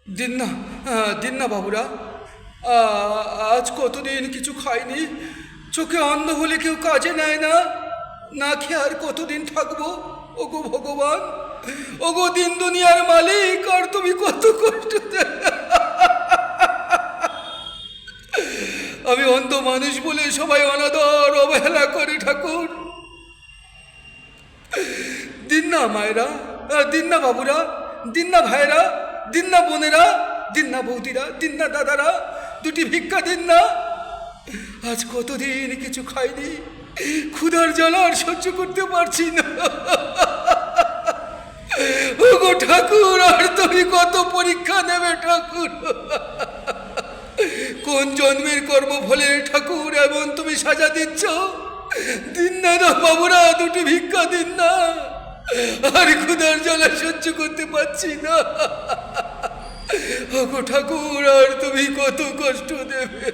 দিন না, দিন না বাবুরা। আজ কতদিন কিছু খাইনি। চোখে অন্ধ হলে কেউ কাজে নেয় না। না খেয়ে আর কতদিন থাকবো? ওগো ভগবান, ওগো দিন দুনিয়ার মালিক, আর তুমি কত কষ্ট আমি অন্ধ মানুষ বলে সবাই অনাদর অবহেলা করে ঠাকুর। দিন না মায়েরা, দিন না বাবুরা, দিন না ভাইরা, দিন না বোনেরা, দিন না বৌদিরা, দিন না দাদারা, দুটি ভিক্ষা দিন না। আজ কতদিন কিছু খাইনি, ক্ষুধার জ্বালা আর সহ্য করতে পারছি না। ওগো ঠাকুর, আর তুমি কত পরীক্ষা নেবে ঠাকুর? কোন জন্মের কর্মফলে ঠাকুর এমন তুমি সাজা দিচ্ছ? দিন না না বাবুরা, দুটি ভিক্ষা দিন না। আর ক্ষুধার জ্বালা সহ্য করতে পারছি না। ওগো ঠাকুর, আর তুমি কত কষ্ট দেবে?